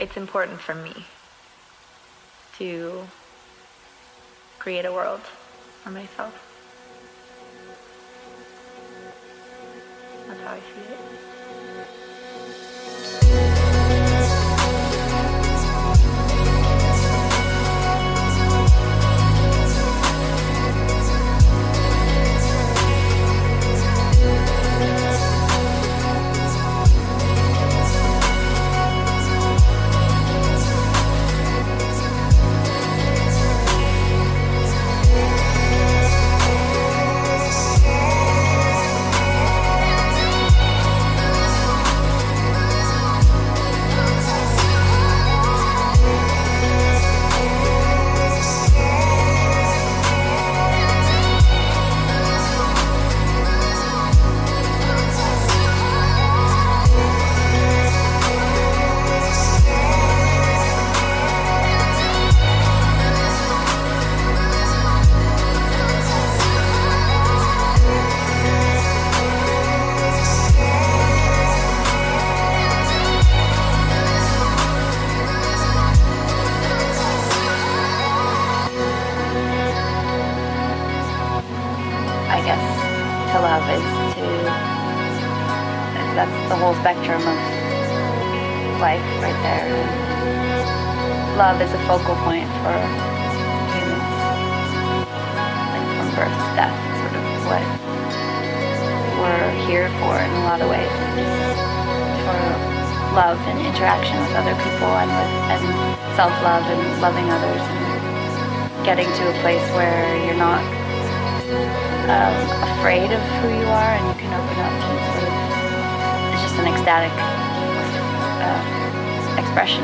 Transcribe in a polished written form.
it's important for me to create a world for myself. That's how I see it. To love is that's the whole spectrum of life right there. And love is a focal point for humans, like from birth to death, sort of what we're here for in a lot of ways, for love and interaction with other people and self-love and loving others and getting to a place where you're not afraid of who you are, and you can open up and sort of, it's just an ecstatic expression.